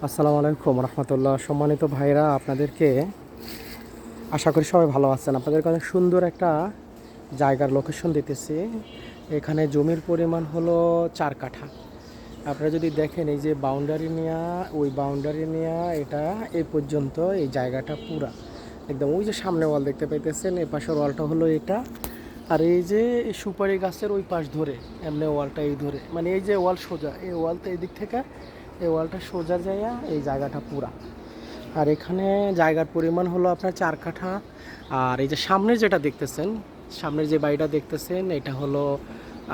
আসসালামু আলাইকুম রহমতুল্লাহ। সম্মানিত ভাইরা, আপনাদেরকে আশা করি সবাই ভালো আছেন। আপনাদেরকে অনেক সুন্দর একটা জায়গার লোকেশন দিতেছি। এখানে জমির পরিমাণ হলো 4 কাঠা। আপনারা যদি দেখেন, এই যে বাউন্ডারি নেওয়া, ওই বাউন্ডারি নেওয়া এটা এই পর্যন্ত এই জায়গাটা পুরা একদম, ওই যে সামনে ওয়াল দেখতে পাইতেছেন, এই পাশের ওয়ালটা হলো এটা। আর এই যে এই সুপারি গাছের ওই পাশ ধরে এমনি ওয়ালটা এই ধরে, মানে এই যে ওয়াল সোজা, এই ওয়ালটা এই দিক থেকে এই ওয়ালটা সোজা যায় এই জায়গাটা পুরা। আর এখানে জায়গার পরিমাণ হলো আপনার 4 কাঠা। আর এই যে সামনের যেটা দেখতেছেন, সামনের যে বাড়িটা দেখতেছেন, এটা হলো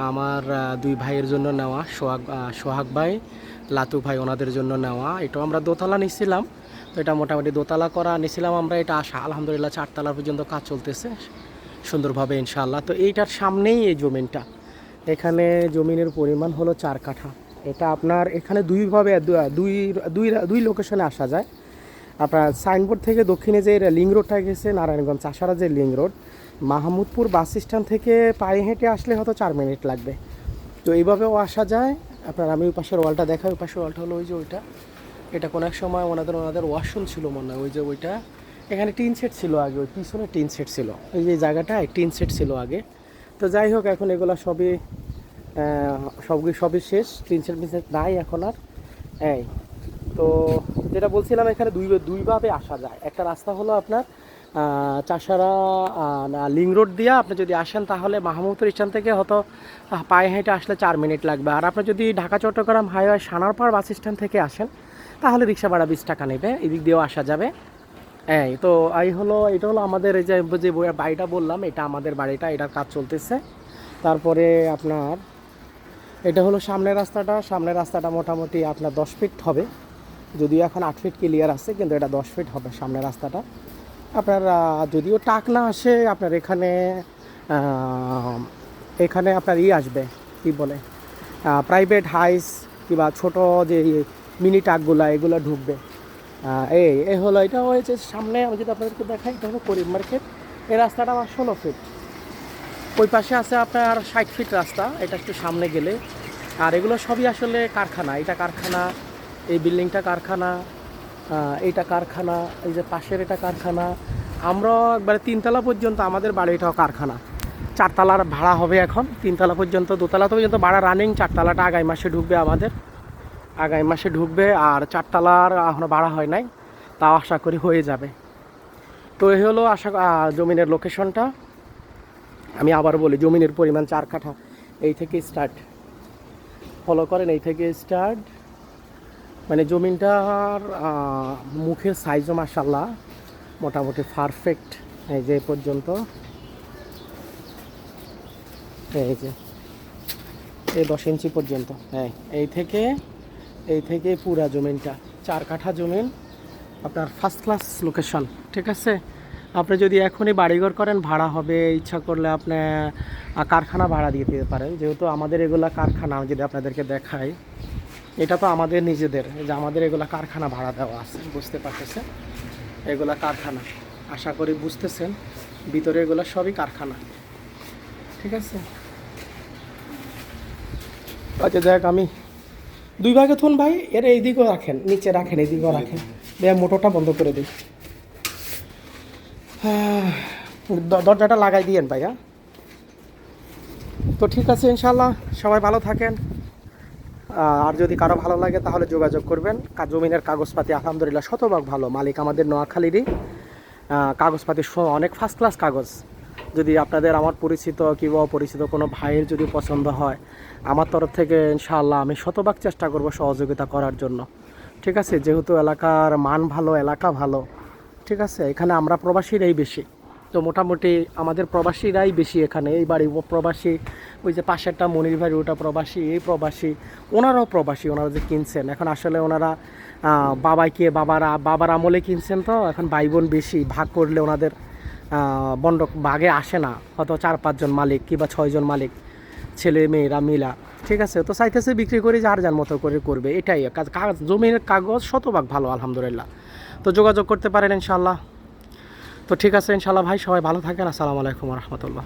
আমার দুই ভাইয়ের জন্য নেওয়া, সোহাগ ভাই, লাতু ভাই, ওনাদের জন্য নেওয়া। এটা আমরা দোতলা নিছিলাম, তো এটা মোটামুটি দোতলা করা নিছিলাম আমরা। এটা আলহামদুলিল্লাহ 4 তলা পর্যন্ত কাজ চলতেছে সুন্দরভাবে ইনশাআল্লাহ। তো এইটার সামনেই এই জমিনটা। এখানে জমিনের পরিমাণ হলো 4 কাঠা। এটা আপনার এখানে দুইভাবে দুই দুই দুই লোকেশনে আসা যায়। আপনার সাইনবোর্ড থেকে দক্ষিণে যে লিং রোডটা গেছে, নারায়ণগঞ্জ চাষারা যে link road, Mahmudpur bus stand থেকে পায়ে হেঁটে আসলে হয়তো 4 মিনিট লাগবে। তো এইভাবেও আসা যায় আপনার। আমি ওই পাশের ওয়ালটা দেখাই, ওই পাশের ওয়ালটা হলো ওই যে ওইটা। এটা কোনো এক সময় ওনাদের ওয়াশরুম ছিল মনে হয়, ওই যে ওইটা। এখানে টিন সেট ছিল আগে, ওই পিছনে টিন সেট ছিল, এই যে জায়গাটায় টিন সেট ছিল আগে। তো যাই হোক, এখন এগুলো সবই শেষ, টিন সেট নাই এখন আর। এই তো যেটা বলছিলাম, এখানে দুইভাবে আসা যায়। একটা রাস্তা হলো আপনার চাষারা লিং রোড দিয়ে আপনি যদি আসেন, তাহলে মাহমুদপুর স্ট্যান্ড থেকে হয়তো পায়ে হেঁটে আসলে 4 মিনিট লাগবে। আর আপনি যদি Dhaka Chattogram highway Sanarpar bus stand থেকে আসেন, তাহলে রিক্সা ভাড়া 20 টাকা নেবে, এদিক দিয়েও আসা যাবে। এই তো এটা হলো আমাদের এই যে বাড়িটা বললাম, এটা আমাদের বাড়িটা, এটার কাজ চলতেছে। তারপরে আপনার এটা হলো সামনের রাস্তাটা মোটামুটি আপনার 10 ফিট হবে, যদিও এখন 8 ফিট ক্লিয়ার আছে, কিন্তু এটা 10 ফিট হবে সামনের রাস্তাটা। আপনার যদিও টাক না আসে, আপনার এখানে আপনার আসবে, কি বলে, প্রাইভেট হাইস কিংবা ছোটো যে মিনি ট্রাকগুলো, এগুলো ঢুকবে। এই হলো, এটা হয়েছে সামনে। আমি যদি আপনাদেরকে দেখাই, এটা হলো করিম মার্কেট। এই রাস্তাটা আমার 16 ফিট। ওই পাশে আছে আপনার 60 ফিট রাস্তা, এটা একটু সামনে গেলে। আর এগুলো সবই আসলে কারখানা। এটা কারখানা, এই বিল্ডিংটা কারখানা, এইটা কারখানা, এই যে পাশের এটা কারখানা। আমরা একবারে 3 তলা পর্যন্ত, আমাদের বাড়িটাও কারখানা। 4 তলার ভাড়া হবে এখন, 3 তলা পর্যন্ত, 2 তলা পর্যন্ত ভাড়া রানিং। 4 তলাটা আগামী মাসে ঢুকবে আমাদের, আগামী মাসে ঢুকবে। আর 4 তলার এখনও ভাড়া হয় নাই, তাও আশা করি হয়ে যাবে। তো এই হলো জমিনের লোকেশনটা। আমি আবার বলি, জমিনের পরিমাণ 4 কাঠা। এই থেকে স্টার্ট, ফলো করেন, এই থেকে স্টার্ট। মানে জমিনটার মুখের সাইজও মাশাআল্লাহ মোটামুটি পারফেক্ট। এই যে পর্যন্ত, এই যে এই 10 ইঞ্চি পর্যন্ত। হ্যাঁ, এই থেকে পুরা জমিনটা 4 কাঠা জমিন, আপনার ফার্স্ট ক্লাস লোকেশন। ঠিক আছে, আপনি যদি এখনই বাড়িঘর করেন, ভাড়া হবে। ইচ্ছা করলে আপনি কারখানা ভাড়া দিয়ে দিতে পারেন, যেহেতু আমাদের এগুলা কারখানা। আমি যদি আপনাদেরকে দেখাই, এটা তো আমাদের নিজেদের, যে আমাদের এগুলা কারখানা ভাড়া দেওয়া আছে, বুঝতে পারতেছেন, এগুলা কারখানা। আশা করি বুঝতেছেন, ভিতরে এগুলা সবই কারখানা। ঠিক আছে, আচ্ছা যাক, আমি 2 ভাগে থুন ভাই, এর এইদিকেও রাখেন, নিচে রাখেন, এইদিকেও রাখেন। ভাই মোটরটা বন্ধ করে দিই, দরজাটা লাগাই দিয়েন ভাই। হ্যাঁ, তো ঠিক আছে, ইনশাল্লাহ সবাই ভালো থাকেন। আর যদি কারো ভালো লাগে তাহলে যোগাযোগ করবেন। জমিনের কাগজপাতি আলহামদুলিল্লাহ শতভাগ ভালো। মালিক আমাদের নোয়াখালীরই। কাগজপাতি অনেক ফার্স্ট ক্লাস কাগজ। যদি আপনাদের আমার পরিচিত কিংবা অপরিচিত কোনো ভাইয়ের যদি পছন্দ হয়, আমার তরফ থেকে ইনশাআল্লাহ আমি শতভাগ চেষ্টা করব সহযোগিতা করার জন্য। ঠিক আছে, যেহেতু এলাকার মান ভালো, এলাকা ভালো। ঠিক আছে, এখানে আমরা প্রবাসীরাই বেশি, তো মোটামুটি আমাদের প্রবাসীরাই বেশি এখানে। এই বাড়ি প্রবাসী, ওই যে পাশেরটা মনির ভাই, ওটা প্রবাসী, এই প্রবাসী, ওনারাও প্রবাসী। ওনারা যে কিনছেন, এখন আসলে ওনারা বাবার আমলে কিনছেন, তো এখন ভাই বোন বেশি, ভাগ করলে ওনাদের বন্ডক ভাগে আসে না, হয়তো 4-5 জন মালিক কিংবা 6 জন মালিক, ছেলে মেয়েরা মিলা। ঠিক আছে, তো চাইতেছে বিক্রি করে যার যার মতো করে করবে, এটাই কাজ। জমির কাগজ শতভাগ ভালো আলহামদুলিল্লাহ। তো যোগাযোগ করতে পারেন ইনশাল্লাহ। তো ঠিক আছে ইনশাল্লাহ ভাই, সবাই ভালো থাকেন। আসসালামু আলাইকুম রহমতুল্লাহ।